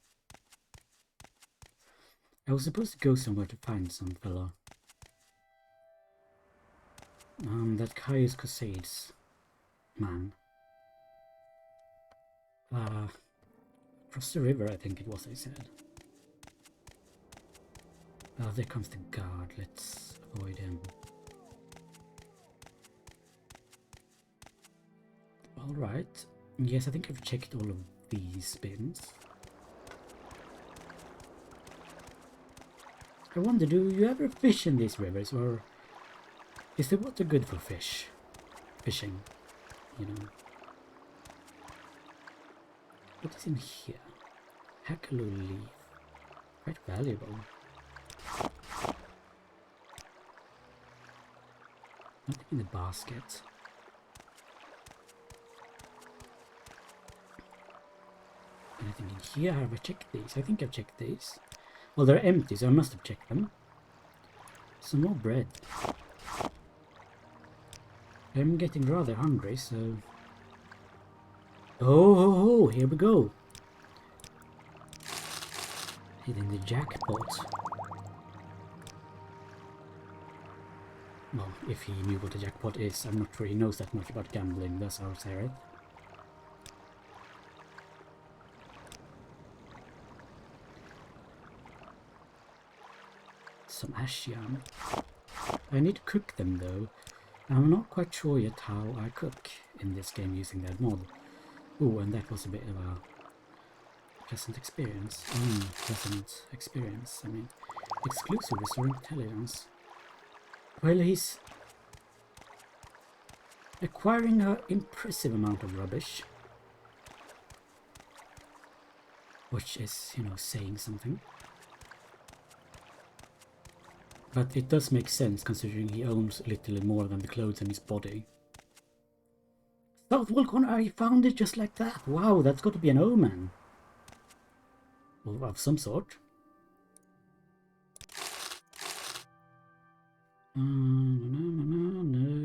I was supposed to go somewhere to find some fella. That Caius Crusades man. Across the river, I think it was, I said. There comes the guard. Let's avoid him. Alright. Yes, I think I've checked all of these bins. I wonder, do you ever fish in these rivers, or is the water good for fishing, you know? What is in here? Hackaloo leaf. Quite valuable. Nothing in the basket. Anything in here? Have I checked these? I think I've checked these. Well, they're empty, so I must have checked them. Some more bread. I'm getting rather hungry, so... Oh, here we go. Hitting the jackpot. Well, if he knew what a jackpot is, I'm not sure he knows that much about gambling, that's our Sareth. Some ash yam. I need to cook them though. I'm not quite sure yet how I cook in this game using that mod. Ooh, and that was a bit of a pleasant experience. Unpleasant experience, I mean. Exclusive restoring intelligence. Well, he's Acquiring an impressive amount of rubbish. Which is, you know, saying something. But it does make sense considering he owns little more than the clothes on his body. South Volcon, I found it just like that. Wow, that's got to be an omen. Of some sort. No,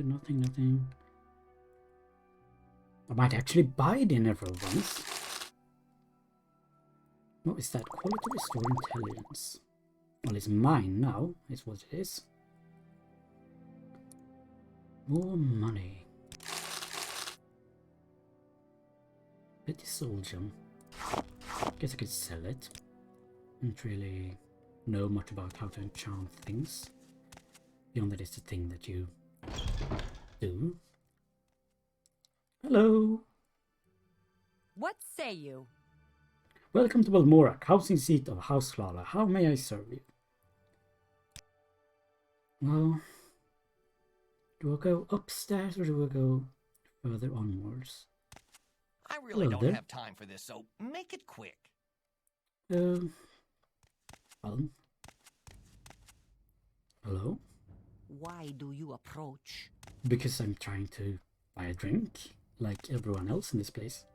nothing. I might actually buy dinner for once. What is that? Quality restore intelligence. Well, it's mine now, is what it is. More money. Pretty soldier. Guess I could sell it. Don't really know much about how to enchant things. Beyond that, it's the thing that you do. Hello! What say you? Welcome to Balmorak, housing seat of House Clara. How may I serve you? Well, do I go upstairs or do I go further onwards? I really don't have time for this, so make it quick. Well, hello? Why do you approach? Because I'm trying to buy a drink, like everyone else in this place.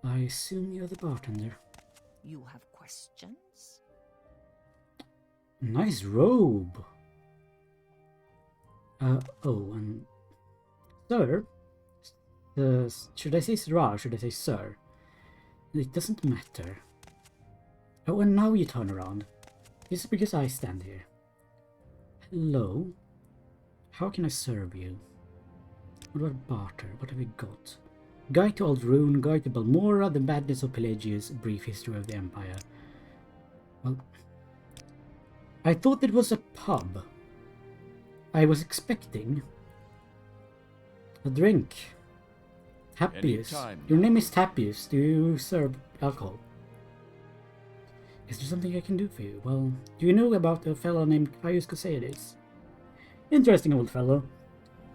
I assume you're the bartender. You have questions? Nice robe! Oh, and... Sir? Should I say Sirah or should I say Sir? It doesn't matter. Oh, and now you turn around. This is because I stand here. Hello? How can I serve you? What about barter? What have we got? Guide to Old Rune, Guide to Balmora, The Madness of Pelagius, Brief History of the Empire. Well, I thought it was a pub. I was expecting a drink. Tappius. Your name is Tappius. Do you serve alcohol? Is there something I can do for you? Well, do you know about a fellow named Caius Cosades? Interesting old fellow.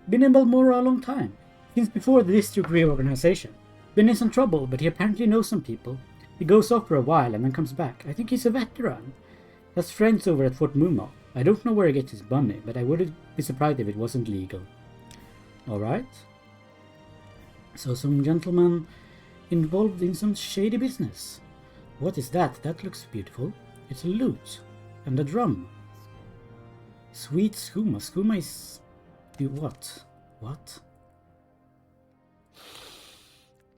Been in Balmora a long time. Since before the district reorganization. Been in some trouble, but he apparently knows some people. He goes off for a while and then comes back. I think he's a veteran. Has friends over at Fort Mumo. I don't know where he gets his money, but I wouldn't be surprised if it wasn't legal. Alright. So some gentleman involved in some shady business. What is that? That looks beautiful. It's a lute. And a drum. Sweet skooma. Skooma is... what? What?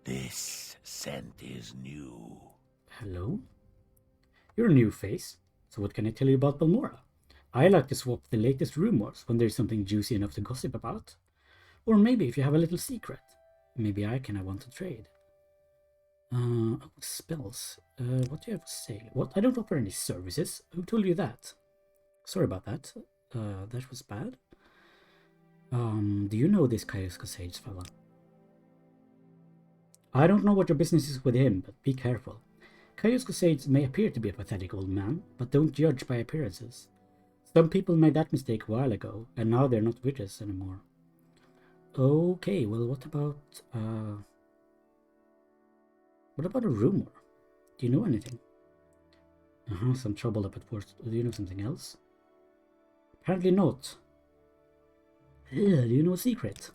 This scent is new. Hello? You're a new face. So what can I tell you about Balmora? I like to swap the latest rumors when there's something juicy enough to gossip about. Or maybe if you have a little secret. Maybe I want to trade. Spells. What do you have to say? What? I don't offer any services. Who told you that? Sorry about that. That was bad. Do you know this Caius Cosades fella? I don't know what your business is with him, but be careful. Caius Cosades may appear to be a pathetic old man, but don't judge by appearances. Some people made that mistake a while ago, and now they're not with us anymore. Okay, well, what about a rumor? Do you know anything? Some trouble up at Fort. Do you know something else? Apparently not. Do you know a secret?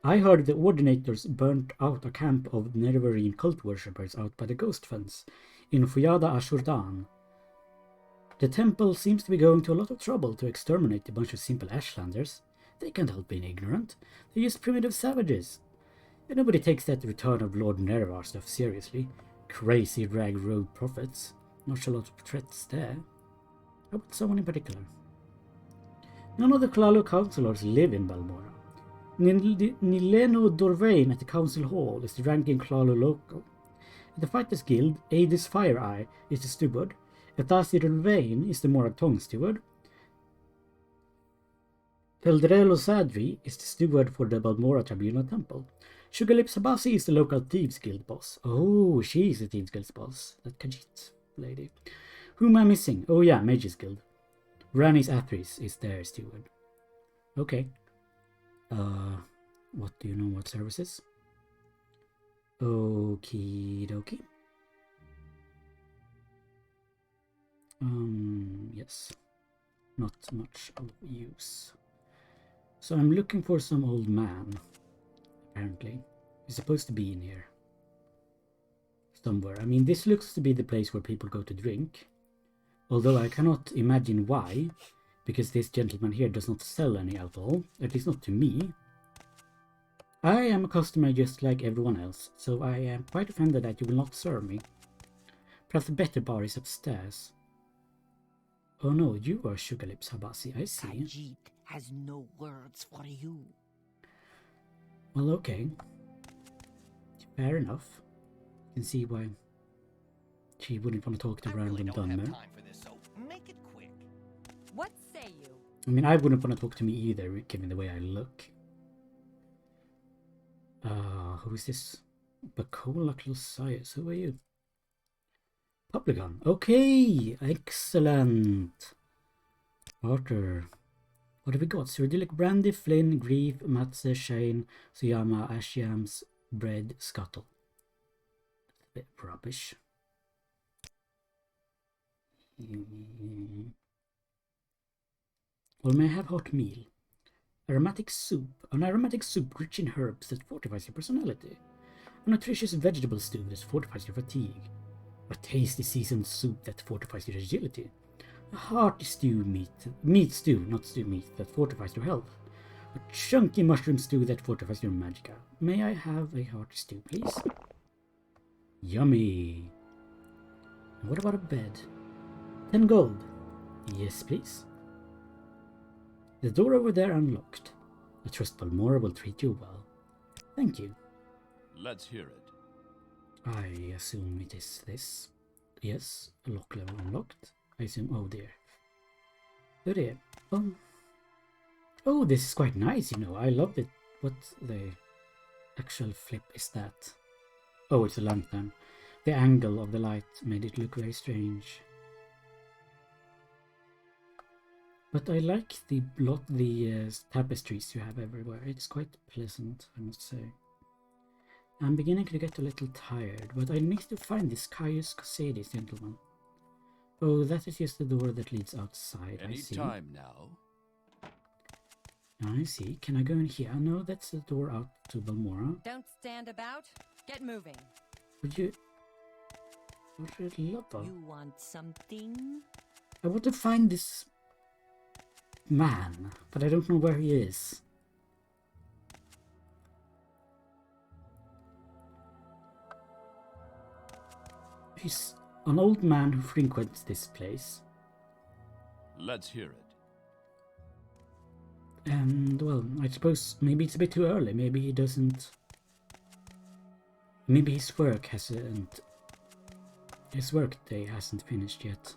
I heard the Ordinators burnt out a camp of Nervarine cult worshippers out by the Ghost Fence in Fuyada Ashurdan. The temple seems to be going to a lot of trouble to exterminate a bunch of simple Ashlanders. They can't help being ignorant. They're just primitive savages. And nobody takes that return of Lord Nervar stuff seriously. Crazy rag road prophets. Not a lot of threats there. How about someone in particular? None of the Klalo councillors live in Balmora. Nileno Dorvain at the council hall is the ranking Klalo local. At the Fighters Guild, Adis Fire Eye is the steward. Etasi Dorvain is the Moragtong steward. Eldrelo Sadri is the steward for the Balmora Tribunal Temple. Sugarlips Habasi is the local Thieves Guild boss. Oh, she's the Thieves Guild boss. That Khajiit lady. Who am I missing? Oh yeah, Mages Guild. Granny's Athris is their steward. Okay. What do you know? What services? Okie dokie. Yes. Not much of use. So I'm looking for some old man. Apparently. He's supposed to be in here. Somewhere. I mean, this looks to be the place where people go to drink. Although I cannot imagine why. Because this gentleman here does not sell any alcohol. At least not to me. I am a customer just like everyone else. So I am quite offended that you will not serve me. Perhaps the better bar is upstairs. Oh no, you are Sugar Lips Habasi, I see. Khajiit has no words for you. Well, okay. Fair enough. You can see why she wouldn't want to talk to random Dunmer. Make it quick. What say you? I mean, I wouldn't want to talk to me either, given the way I look. Who is this? Bacola Closias, who are you? Publican. Okay, excellent. Arthur. What have we got? Cyrillic Brandy, Flynn, Grief, Matze, Shane, Suyama, Ashyams, Bread, Scuttle. That's a bit rubbish. Or may I have hot meal? Aromatic soup. An aromatic soup rich in herbs that fortifies your personality. A nutritious vegetable stew that fortifies your fatigue. A tasty seasoned soup that fortifies your agility. A hearty stew meat stew, not stew meat, that fortifies your health. A chunky mushroom stew that fortifies your magicka. May I have a hearty stew, please? Yummy. And what about a bed? 10 gold. Yes, please. The door over there unlocked. I trust Balmora will treat you well. Thank you. Let's hear it. I assume it is this. Yes, lock level unlocked. I assume, oh dear. Oh dear. Oh, this is quite nice, you know. I love it. What the actual flip is that? Oh, it's a lantern. The angle of the light made it look very strange. But I like the tapestries you have everywhere. It's quite pleasant, I must say. I'm beginning to get a little tired, but I need to find this Caius Cosades gentleman. Oh, that is just the door that leads outside. I see. Any time now. I see. Can I go in here? No, that's the door out to Balmora. Don't stand about. Get moving. Would you... You want something? I want to find this man, but I don't know where he is. He's an old man who frequents this place. Let's hear it. And, well, I suppose maybe it's a bit too early. Maybe he doesn't... Maybe his work hasn't... His work day hasn't finished yet.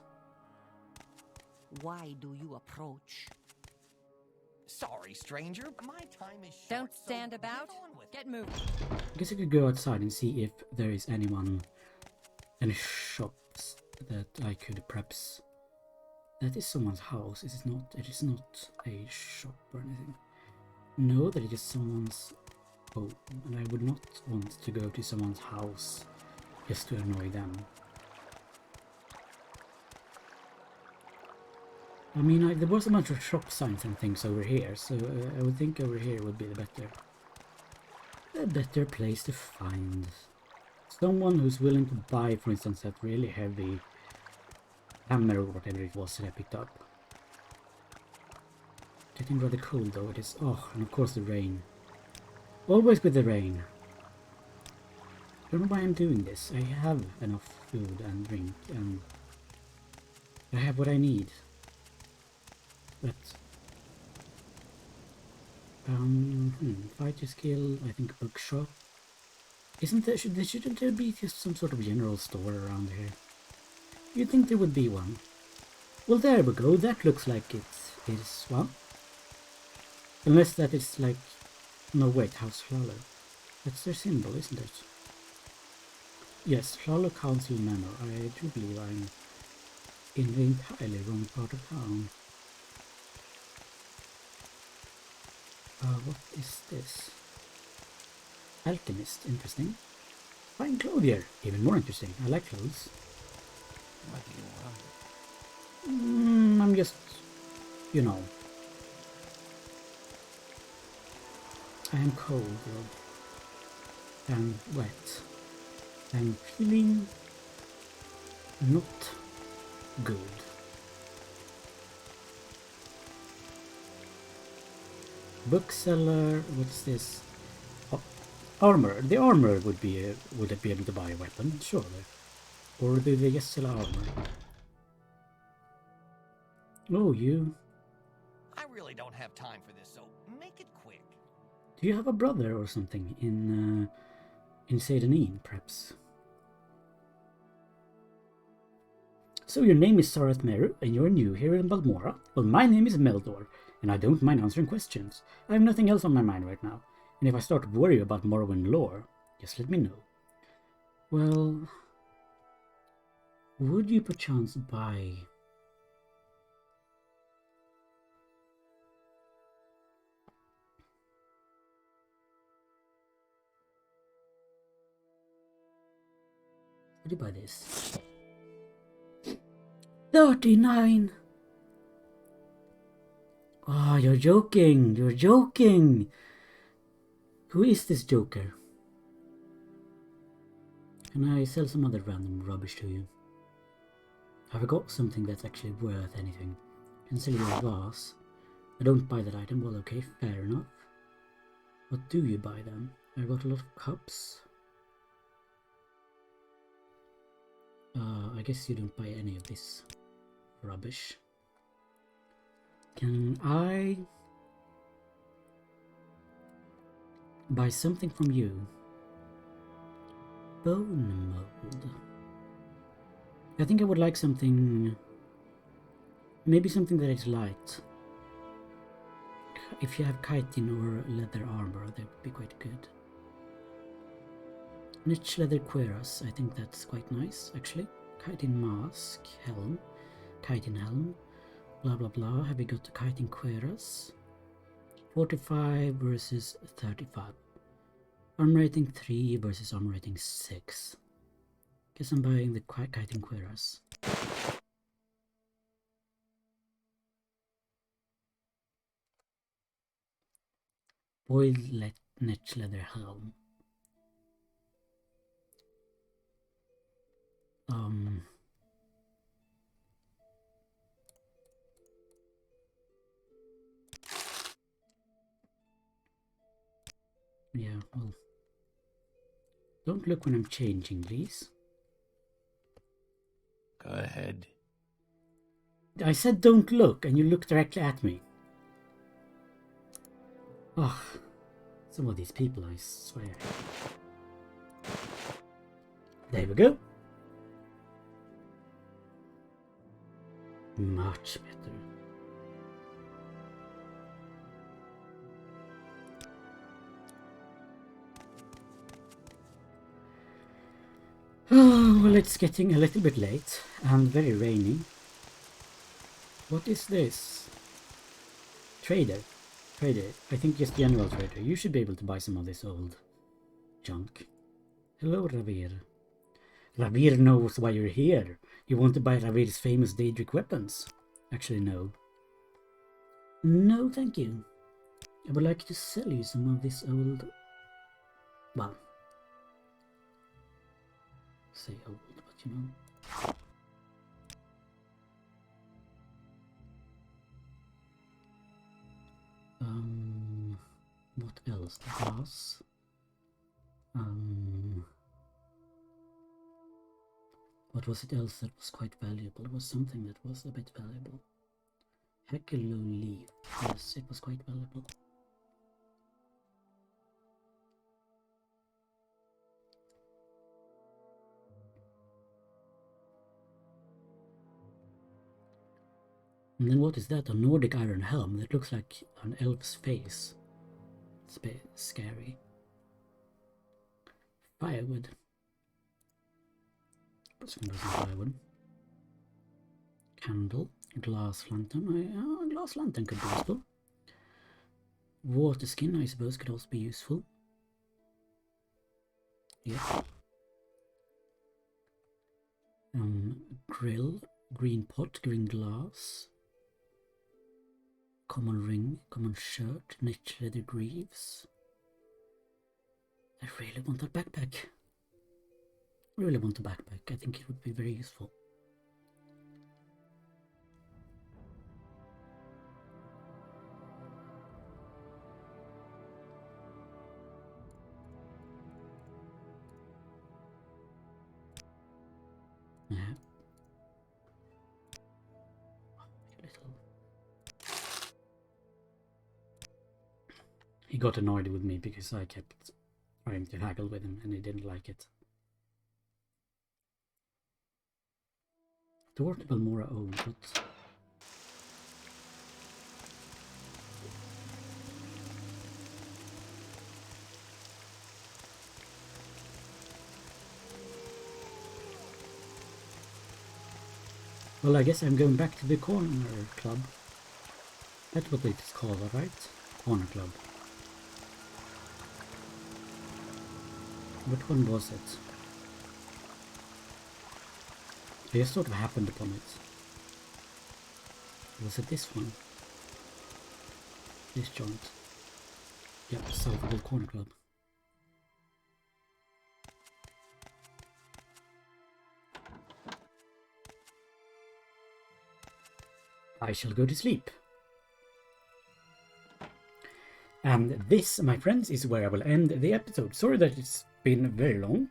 Why do you approach? Sorry, stranger. My time is short. Don't stand about. Get moving. I guess I could go outside and see if there is anyone... Any shops that I could perhaps... That is someone's house, is it not? It is not a shop or anything. No, that is just someone's home, and I would not want to go to someone's house just to annoy them. I mean, there was a bunch of shop signs and things over here, so I would think over here would be the better place to find someone who's willing to buy, for instance, that really heavy hammer or whatever it was that I picked up. Getting rather cold though it is. Oh, and of course the rain. Always with the rain. I don't know why I'm doing this. I have enough food and drink, and I have what I need. But fighter skill, I think bookshop. Isn't there, shouldn't there be just some sort of general store around here? You'd think there would be one. Well, there we go. That looks like it is one. Unless that is like... No, wait, House Flalo. That's their symbol, isn't it? Yes, Flalo Council Manor. I do believe I'm in the entirely wrong part of town. What is this? Alchemist, interesting. Fine clothier, even more interesting. I like clothes. What do you want? I'm just, you know. I am cold, though. I'm wet. I'm feeling not good. Bookseller, what's this? Oh, armor. The armor would be would I be able to buy a weapon? Surely. Or do they just sell armor? Oh, you. I really don't have time for this, so make it quick. Do you have a brother or something in Seyda Neen, perhaps? So your name is Sareth Meru, and you're new here in Balmora? Well, my name is Meldor, and I don't mind answering questions. I have nothing else on my mind right now, and if I start to worry about Morrowind lore, just let me know. Well, would you perchance buy... Would you buy this? 39! Oh, you're joking! You're joking! Who is this joker? Can I sell some other random rubbish to you? Have I got something that's actually worth anything? Can sell you a vase. I don't buy that item. Well, okay, fair enough. What do you buy then? I got a lot of cups. I guess you don't buy any of this rubbish. Can I buy something from you? Bone mold. I think I would like something, maybe something that is light. If you have chitin or leather armor, that would be quite good. Niche leather cuirass, I think that's quite nice, actually. Chitin mask, helm, chitin helm, blah blah blah. Have we got the chitin cuirass? 45 versus 35. Armor rating 3 versus armor rating 6. Guess I'm buying the chitin cuirass. Boiled niche leather helm. Yeah, well, don't look when I'm changing, please. Go ahead. I said don't look, and you look directly at me. Oh, some of these people, I swear. There we go. Much better. Oh, well, it's getting a little bit late and very rainy. What is this? Trader. Trader. I think just general trader. You should be able to buy some of this old junk. Hello, Ravir. Ravir knows why you're here. You want to buy Ravir's famous Daedric weapons? Actually, no. No, thank you. I would like to sell you some of this old... Well... say old, but you know... what else? The glass. What was it else that was quite valuable? It was something that was a bit valuable. Heckalo leaf. Yes, it was quite valuable. And then what is that? A Nordic iron helm that looks like an elf's face. It's a bit scary. Firewood. Put some firewood. Candle. Glass lantern. A glass lantern could be useful. Water skin, I suppose, could also be useful. Yeah. Grill, green pot, green glass. Common ring, common shirt, knit leather greaves. I really want a backpack. I really want a backpack. I think it would be very useful. Yeah. He got annoyed with me because I kept trying to haggle with him and he didn't like it. Dortable Mora owned, but well, I guess I'm going back to the corner club. That's what it's called, right? Corner club. Which one was it? I just sort of happened upon it. Was it this one? This joint? Yep, Salvador Corner Club. I shall go to sleep. And this, my friends, is where I will end the episode. Sorry that it's been very long,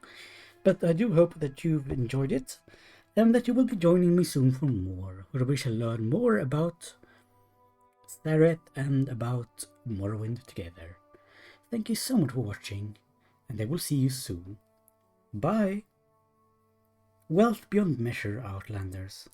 but I do hope that you've enjoyed it and that you will be joining me soon for more, where we shall learn more about Sareth and about Morrowind together. Thank you so much for watching, and I will see you soon. Bye! Wealth beyond measure, Outlanders.